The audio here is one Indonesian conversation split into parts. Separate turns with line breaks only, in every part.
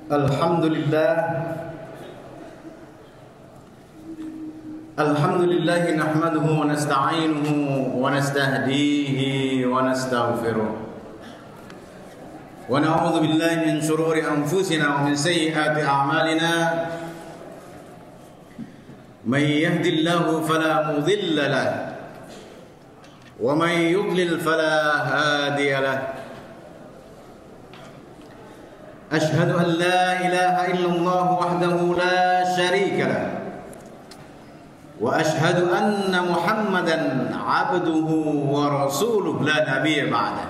Alhamdulillah nahmaduhu wa nasta'inuhu wa nastahdihi wa nastaghfiruh wa na'udzu billahi min shururi anfusina wa min sayyiati a'malina may yahdihillahu fala mudilla lahu wa may yudlil fala hadiya lahu. أشهد أن لا إله إلا الله وحده لا شريك له وأشهد أن محمدا عبده ورسوله لا نبي بعده.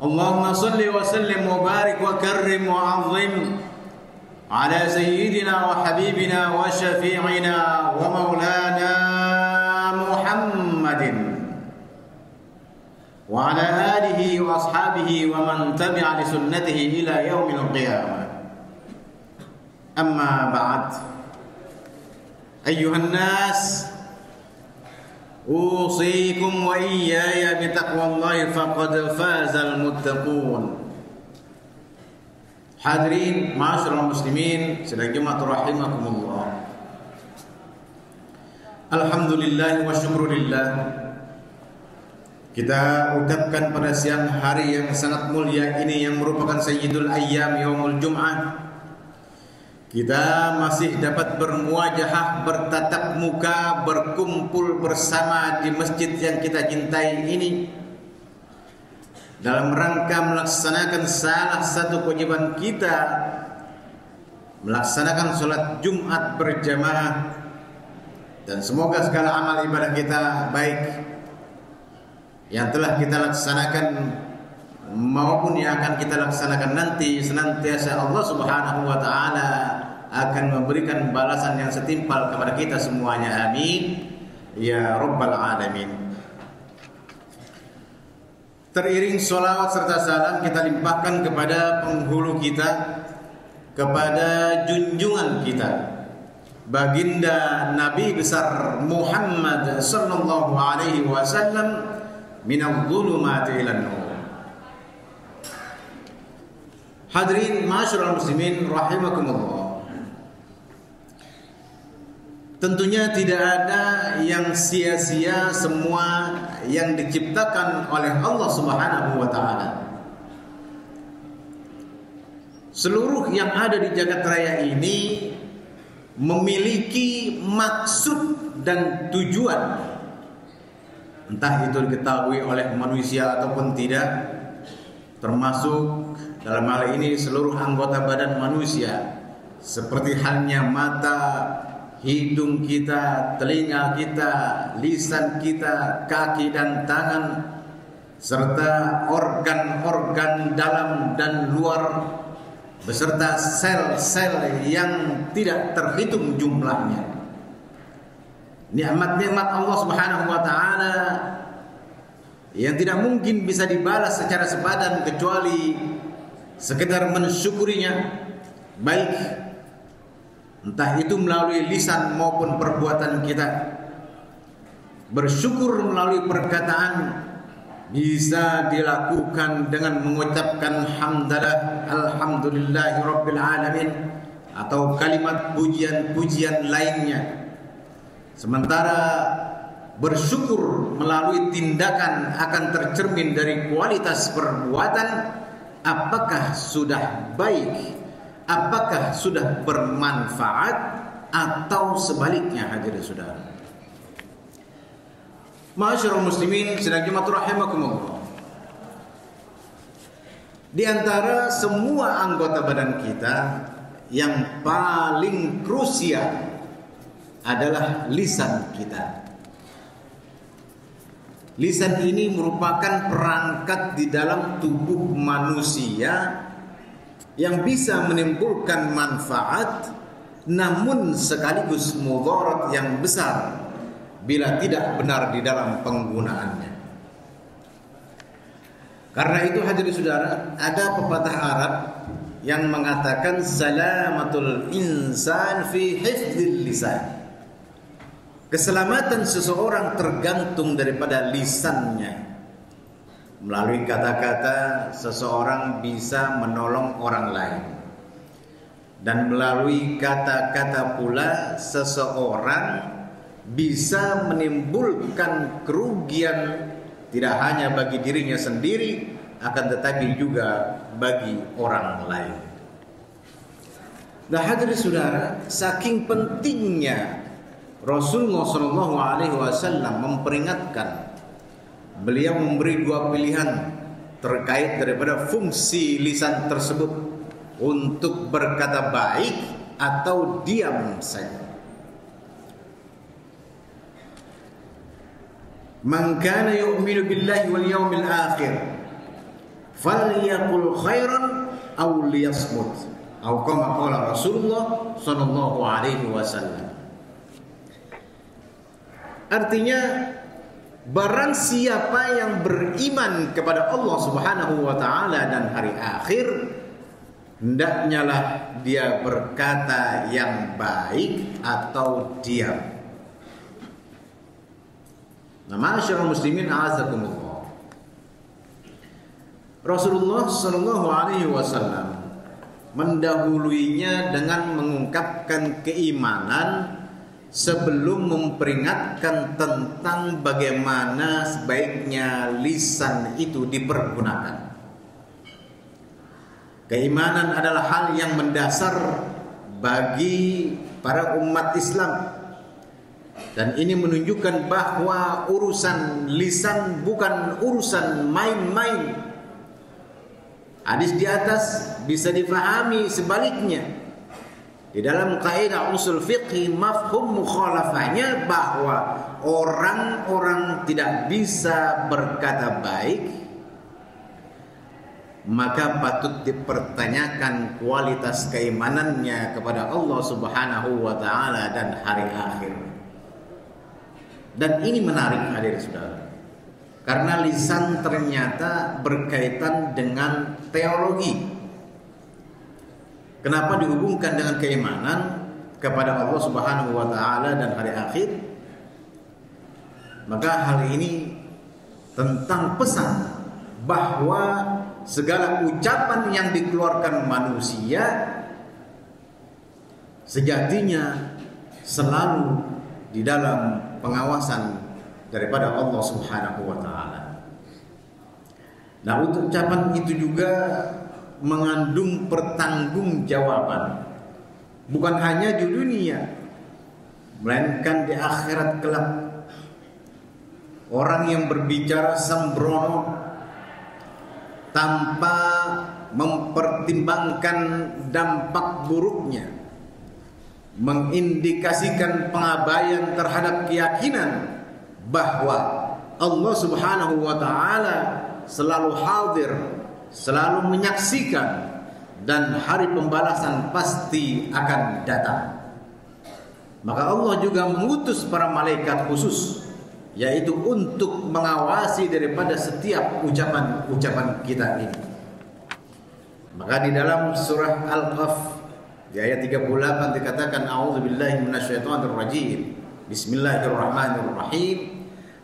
اللهم صل وسلم وبارك وكرم وعظم على سيدنا وحبيبنا وشفيعنا ومولانا محمد وعلى آله وأصحابه ومن تبع لسنته إلى يوم القيامة. أما بعد، أيها الناس، أوصيكم وإياي بتقوى الله فقد فاز المتقون. Hadirin ma'asyiral muslimin sidang Jumat rahimakumullah. Alhamdulillah wa syukurillah, kita ucapkan pada siang hari yang sangat mulia ini yang merupakan Sayyidul Ayyam Yaumul Jum'ah, kita masih dapat bermuajahah, bertatap muka, berkumpul bersama di masjid yang kita cintai ini dalam rangka melaksanakan salah satu kewajiban kita, melaksanakan sholat Jumat berjamaah. Dan semoga segala amal ibadah kita, baik yang telah kita laksanakan maupun yang akan kita laksanakan nanti, senantiasa Allah Subhanahu wa taala akan memberikan balasan yang setimpal kepada kita semuanya. Amin ya rabbal alamin. Teriring sholawat serta salam kita limpahkan kepada penghulu kita, kepada junjungan kita, baginda Nabi besar Muhammad sallallahu alaihi wasallam, minal dhulumati ilan nur. Hadirin ma'asyiral muslimin rahimakumullah, tentunya tidak ada yang sia-sia semua yang diciptakan oleh Allah Subhanahu wa taala. Seluruh yang ada di jagat raya ini memiliki maksud dan tujuan, entah itu diketahui oleh manusia ataupun tidak, termasuk dalam hal ini seluruh anggota badan manusia, seperti halnya mata, hidung kita, telinga kita, lisan kita, kaki dan tangan, serta organ-organ dalam dan luar, beserta sel-sel yang tidak terhitung jumlahnya. Nikmat-nikmat Allah Subhanahu wa taala yang tidak mungkin bisa dibalas secara sepadan kecuali sekedar mensyukurinya, baik entah itu melalui lisan maupun perbuatan kita. Bersyukur melalui perkataan bisa dilakukan dengan mengucapkan hamdalah, alhamdulillahi rabbil alamin, atau kalimat pujian-pujian lainnya. Sementara bersyukur melalui tindakan akan tercermin dari kualitas perbuatan, apakah sudah baik, apakah sudah bermanfaat, atau sebaliknya. Hadirin saudara, ma'asyiral muslimin sidang Jumat rahimakumullah, di antara semua anggota badan kita yang paling krusial adalah lisan kita. Lisan ini merupakan perangkat di dalam tubuh manusia yang bisa menimbulkan manfaat, namun sekaligus mudarat yang besar bila tidak benar di dalam penggunaannya. Karena itu hadirin saudara, ada pepatah Arab yang mengatakan salamatul insan fi hifdzil lisan. Keselamatan seseorang tergantung daripada lisannya. Melalui kata-kata seseorang bisa menolong orang lain, dan melalui kata-kata pula seseorang bisa menimbulkan kerugian tidak hanya bagi dirinya sendiri, akan tetapi juga bagi orang lain. Nah, hadirin saudara, saking pentingnya Rasulullah SAW memperingatkan, beliau memberi dua pilihan terkait daripada fungsi lisan tersebut, untuk berkata baik atau diam saja. Man kana yu'minu billahi wal yawmil akhir falyaqul khairan aw liyasmut, atau kama qala Rasulullah sallallahu alaihi wasallam. Artinya, barang siapa yang beriman kepada Allah Subhanahu wa taala dan hari akhir, hendaknya lah dia berkata yang baik atau diam. Nah, ma'asyiral muslimin a'azakumullah, Rasulullah sallallahu alaihi wasallam mendahuluinya dengan mengungkapkan keimanan sebelum memperingatkan tentang bagaimana sebaiknya lisan itu dipergunakan. Keimanan adalah hal yang mendasar bagi para umat Islam, dan ini menunjukkan bahwa urusan lisan bukan urusan main-main. Hadis di atas bisa difahami sebaliknya. Di dalam kaidah usul fiqh, mafhum mukhalafahnya bahwa orang-orang tidak bisa berkata baik, maka patut dipertanyakan kualitas keimanannya kepada Allah Subhanahu wa taala dan hari akhir. Dan ini menarik, hadirin saudara, karena lisan ternyata berkaitan dengan teologi. Kenapa dihubungkan dengan keimanan kepada Allah Subhanahu wa taala dan hari akhir? Maka hal ini tentang pesan bahwa segala ucapan yang dikeluarkan manusia sejatinya selalu di dalam pengawasan daripada Allah Subhanahu wa taala. Nah, ucapan itu juga mengandung pertanggungjawaban, bukan hanya di dunia, melainkan di akhirat kelak. Orang yang berbicara sembrono tanpa mempertimbangkan dampak buruknya, mengindikasikan pengabaian terhadap keyakinan bahwa Allah Subhanahu wa taala selalu hadir, selalu menyaksikan, dan hari pembalasan pasti akan datang. Maka Allah juga mengutus para malaikat khusus, yaitu untuk mengawasi daripada setiap ucapan-ucapan kita ini. Maka di dalam surah Al-Qaf di ayat 38 dikatakan, a'udzubillahi minasyaitonir rajim, bismillahirrahmanirrahim,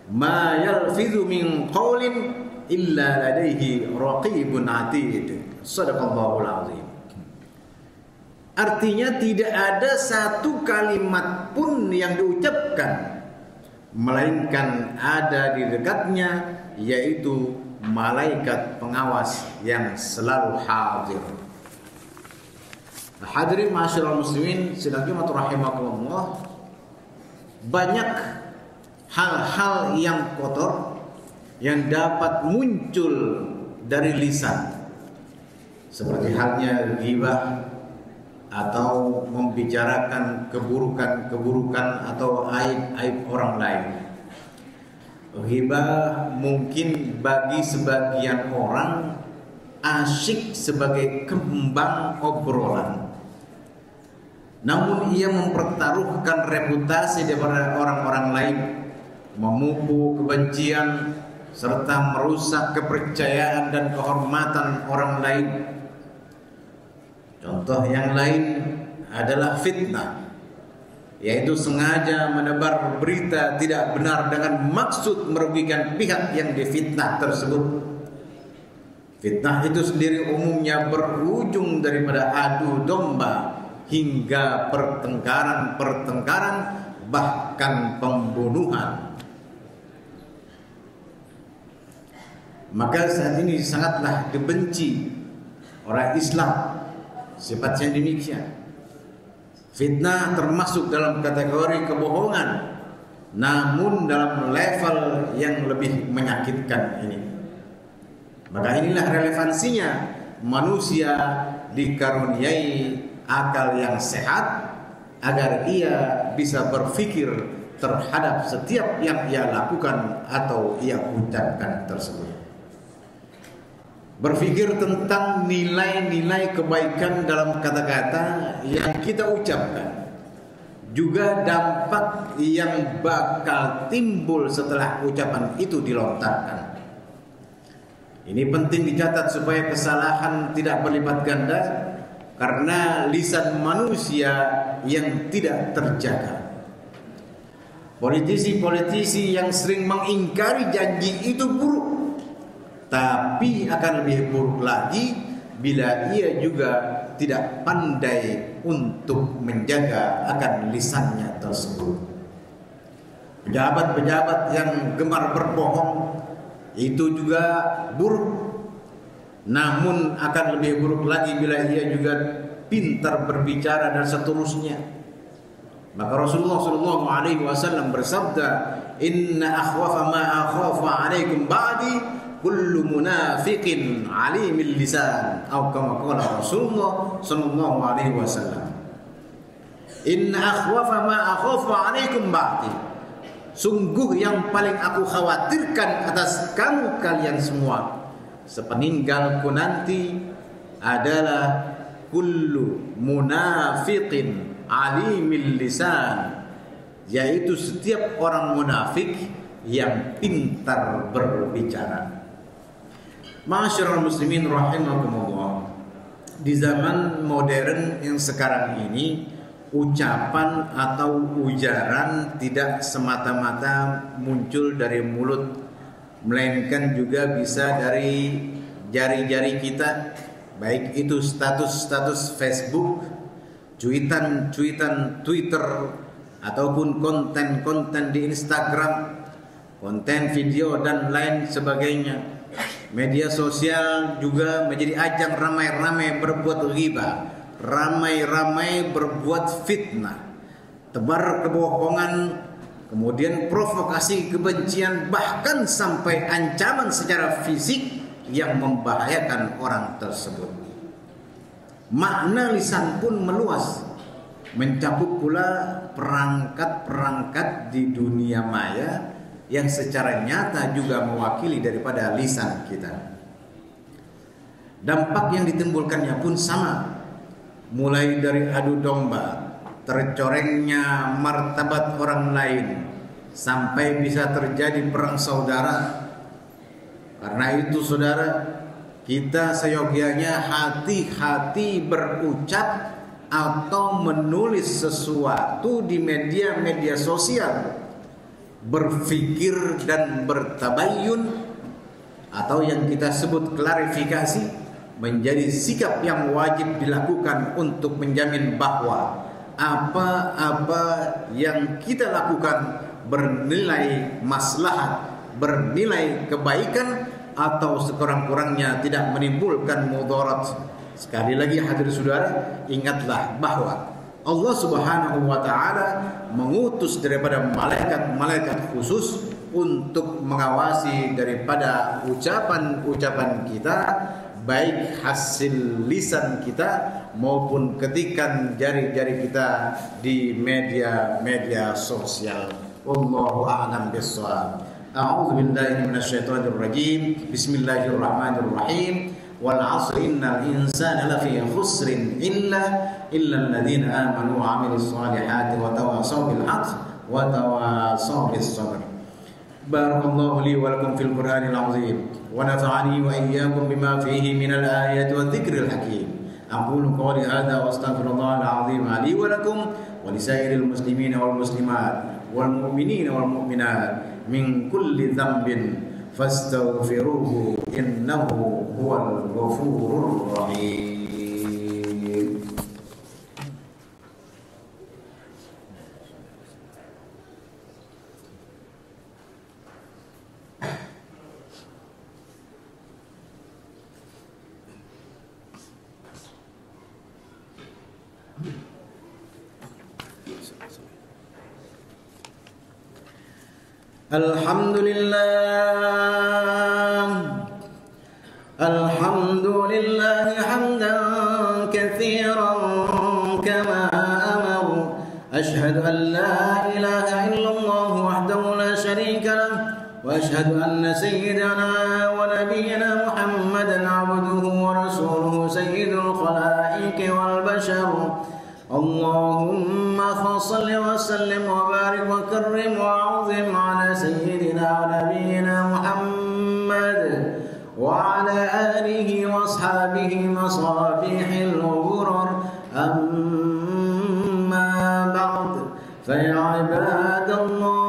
ma yalfidhu min qaulin illa ladaihi raqibun atid. Shadaqallahul azim. Artinya, tidak ada satu kalimat pun yang diucapkan melainkan ada di dekatnya, yaitu malaikat pengawas yang selalu hadir. Hadirin ma'asyiral muslimin sidang Jumat rahimakumullah, banyak hal-hal yang kotor yang dapat muncul dari lisan, seperti halnya ghibah atau membicarakan keburukan atau aib-aib orang lain. Ghibah mungkin bagi sebagian orang asyik sebagai kembang obrolan, namun ia mempertaruhkan reputasi daripada orang-orang lain, memupuk kebencian, serta merusak kepercayaan dan kehormatan orang lain. Contoh yang lain adalah fitnah, yaitu sengaja menebar berita tidak benar dengan maksud merugikan pihak yang difitnah tersebut, Fitnah itu sendiri umumnya berujung daripada adu domba hingga pertengkaran, bahkan pembunuhan. Maka saat ini sangatlah dibenci orang Islam sifat yang demikian. Fitnah termasuk dalam kategori kebohongan, namun dalam level yang lebih menyakitkan ini. Maka inilah relevansinya manusia dikaruniai akal yang sehat agar ia bisa berpikir terhadap setiap yang ia lakukan atau ia ucapkan tersebut. Berpikir tentang nilai-nilai kebaikan dalam kata-kata yang kita ucapkan, juga dampak yang bakal timbul setelah ucapan itu dilontarkan. Ini penting dicatat supaya kesalahan tidak berlipat ganda karena lisan manusia yang tidak terjaga. Politisi-politisi yang sering mengingkari janji itu buruk, tapi akan lebih buruk lagi bila ia juga tidak pandai untuk menjaga akan lisannya tersebut. Pejabat-pejabat yang gemar berbohong itu juga buruk, namun akan lebih buruk lagi bila ia juga pintar berbicara dan seterusnya. Maka Rasulullah SAW bersabda, "Inna akhwafa ma akhafu alaikum ba'di kullu munafiqin alimil lisan." Atau kama qala Rasulullah SAW. Inna akhwafa ma akhafu alaikum ba'di. Sungguh yang paling aku khawatirkan atas kamu kalian semua sepeninggalku nanti adalah kullu munafiqin alimil lisan, yaitu setiap orang munafik yang pintar berbicara. Ma'asyiral muslimin rahimakumullah, di zaman modern yang sekarang ini, ucapan atau ujaran tidak semata-mata muncul dari mulut, melainkan juga bisa dari jari-jari kita, baik itu status-status Facebook, cuitan Twitter, ataupun konten-konten di Instagram, konten video dan lain sebagainya. Media sosial juga menjadi ajang ramai-ramai berbuat ghibah, ramai-ramai berbuat fitnah, tebar kebohongan, kemudian provokasi kebencian, bahkan sampai ancaman secara fisik yang membahayakan orang tersebut. Makna lisan pun meluas, mencakup pula perangkat-perangkat di dunia maya yang secara nyata juga mewakili daripada lisan kita. Dampak yang ditimbulkannya pun sama, mulai dari adu domba, tercorengnya martabat orang lain, sampai bisa terjadi perang saudara. Karena itu saudara, kita seyogianya hati-hati berucap atau menulis sesuatu di media sosial, berpikir dan bertabayun atau yang kita sebut klarifikasi menjadi sikap yang wajib dilakukan untuk menjamin bahwa apa-apa yang kita lakukan bernilai maslahat, bernilai kebaikan, atau sekurang-kurangnya tidak menimbulkan mudarat. Sekali lagi hadirin saudara, ingatlah bahwa Allah Subhanahu wa taala mengutus daripada malaikat-malaikat khusus untuk mengawasi daripada ucapan-ucapan kita, baik hasil lisan kita maupun ketikan jari-jari kita di media sosial. Wallahu a'lam bissawab. A'udzu billahi minasyaitonir rajim. Bismillahirrahmanirrahim. Wal 'asri innal insana lafi khusrin illa alladziina aamanu wa 'amilus shalihati wa tawassaw bil haqqi wa tawassaw bis sabr. Barakallahu li wa lakum fil Qur'anil 'azim wa nafa'ani wa iyyakum bima fihi minal ayati wadh-dhikril hakim. Aqulu qawli hadha wa astaghfirullahal 'azim li wa lakum wa lisairil muslimina wal muslimat wal mu'minina wal mu'minat min kulli dhanbin fastaghfiruhu innahu huwal ghafurur rahim. Alhamdulillah hamdan katsiran kama amar. Ashhadu an la ilaha illallah wahdahu la syarika lah wa ashhadu anna sayyidana wa nabiyyana Muhammadan abduhu wa rasuluhu sayyidul khalaiqi wal bashar. Allahumma salli wa sallim wa barik wa karrim wa azim ala sayyidina wa nabiyyina Muhammad wa ala alihi wa ashabihi masabihil ghurar. Amma ba'd, fa ya ibadallah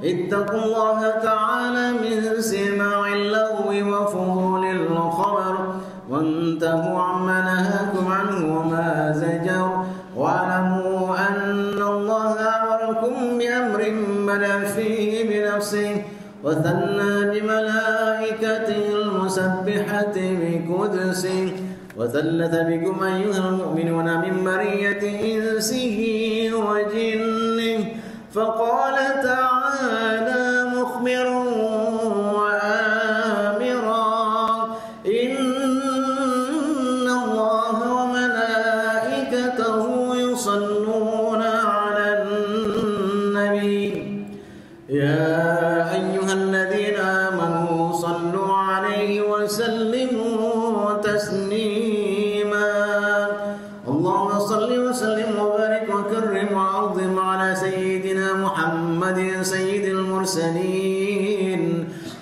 ittaqullaha ta'ala min sima'il lahwi wa fudulil khabar وانتهوا عما نهاكم عنه وما زجر واعلموا أن الله أمركم بأمر بدأ فيه بنفسه وثنى بملائكته المسبحة بقدسه وثلث بكم أيها المؤمنون من برية إنسه وجنه فقال تعالى مخبرا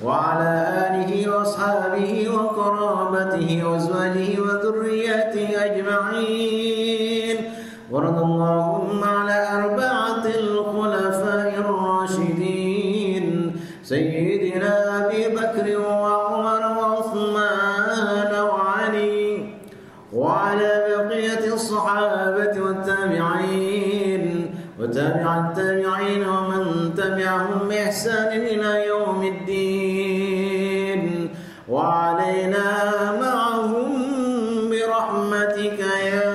وعلى آله وأصحابه وقرابته وأزواجه وذرياته أجمعين ورضى اللهم على أربعة الخلفاء الراشدين سيدنا أبي بكر وعمر وعثمان وعلي وعلى بقية الصحابة والتابعين وتابع التابعين ومن تبعهم بإحسان إلى يوم الدين وعلينا معهم برحمتك يا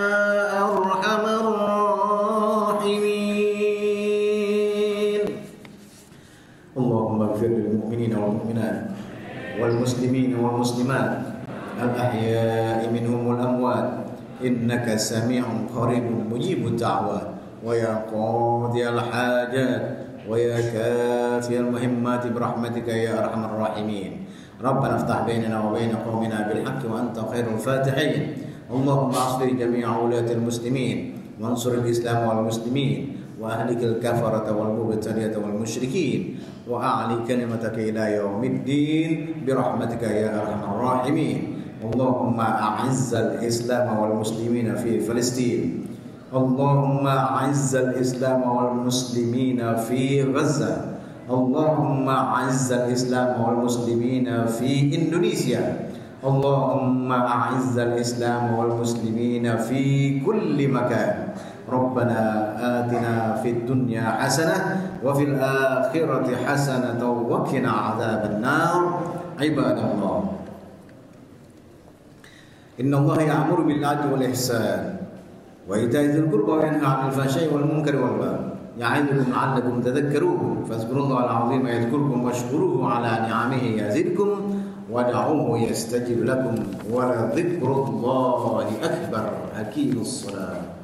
أرحم الراحمين. اللهم اغفر للمؤمنين والمؤمنات والمسلمين والمسلمات الأحياء منهم والأموات إنك سميع قريب مجيب الدعوات ويا قاضي الحاجات ويا كافي المهمات برحمتك يا أرحم الراحمين. ربنا افتح بيننا وبين قومنا بالحق وأنت خير الفاتحين. اللهم اصلح جميع ولاة المسلمين وانصر الإسلام والمسلمين وأهلك الكفرة والمبتدئة والمشركين وأعلي كلمتك إلى يوم الدين برحمتك يا أرحم الراحمين. اللهم أعز الإسلام والمسلمين في فلسطين. اللهم أعز الإسلام والمسلمين في غزة. اللهم أعز الإسلام والمسلمين في إندونيسيا. اللهم أعز الإسلام والمسلمين في كل مكان. ربنا آتنا في الدنيا حسنة وفي الآخرة حسنة وقنا عذاب النار. عباد الله إن الله يأمر بالعدل والإحسان وإيتاء ذي القربى وينهى عن الفحشاء والمنكر والبغي يعظكم لعلكم تذكرون. فاذكروا الله العظيم يذكركم واشكروه على نعمه يزدكم ودعوه يستجب لكم ولذكر الله أكبر. أقيموا الصلاة.